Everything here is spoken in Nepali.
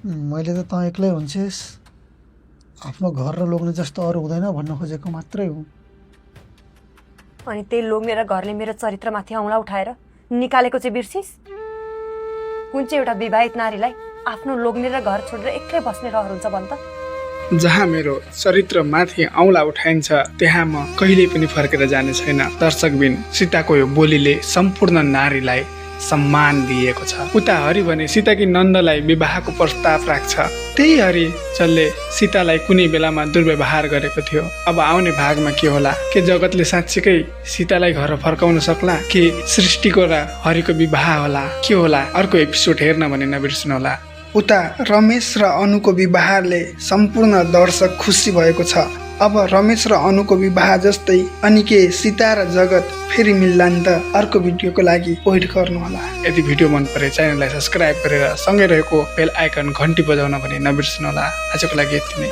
मैले त तँ एक्लै हुन्छेस्, आफ्नो घर र लोग्ने जस्तो अरू हुँदैन भन्न खोजेको मात्रै हो। अनि त्यही लोग्ने र घरले मेरो चरित्रमाथि औँला उठाएर निकालेको चाहिँ बिर्सिस्? कुन चाहिँ एउटा विवाहित नारीलाई आफ्नो लोग्ने र घर छोडेर एक्लै बस्ने रहर हुन्छ भन् त? जहाँ मेरो चरित्र माथि औँला उठाइन्छ त्यहाँ म कहिल्यै पनि फर्केर जाने छैन। दर्शकबिन सीताको यो बोलीले सम्पूर्ण नारीलाई सम्मान दिएको छ। उता हरि भने सीताकी नन्दलाई विवाहको प्रस्ताव राख्छ। त्यही हरि जसले सीतालाई कुनै बेलामा दुर्व्यवहार गरेको थियो। अब आउने भागमा के होला? के जगतले साँच्चीकै सीतालाई घर फर्काउन सक्ला? के सृष्टिको र हरिको विवाह होला? के होला? अर्को एपिसोड हेर्न भने नबिर्सनु होला। उता रमेश र अनुको विवाहले सम्पूर्ण दर्शक खुसी भएको छ। अब रमेश र अनुको विवाह जस्तै अनिके सीता र जगत फेरि मिल्लान् त? अर्को भिडियोको लागि वेट गर्नुहोला। यदि भिडियो मन परे च्यानललाई सब्स्क्राइब गरेर सँगै रहेको बेल आइकन घन्टी बजाउन पनि नबिर्सनु होला। आजको लागि यति नै।